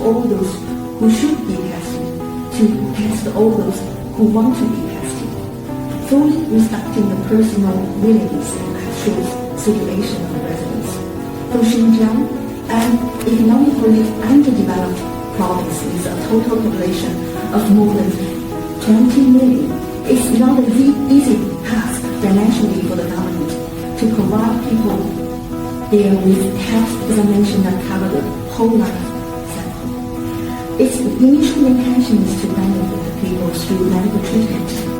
all those who should be tested to test all those who want to be tested, fully respecting the personal needs and actual situation of the residents. For Xinjiang, an economically underdeveloped province with a total population of more than 20 million, it's not an easy task financially for the government to provide people there with health examination that cover the whole life cycle. Its initial intention is to benefit the people through medical treatment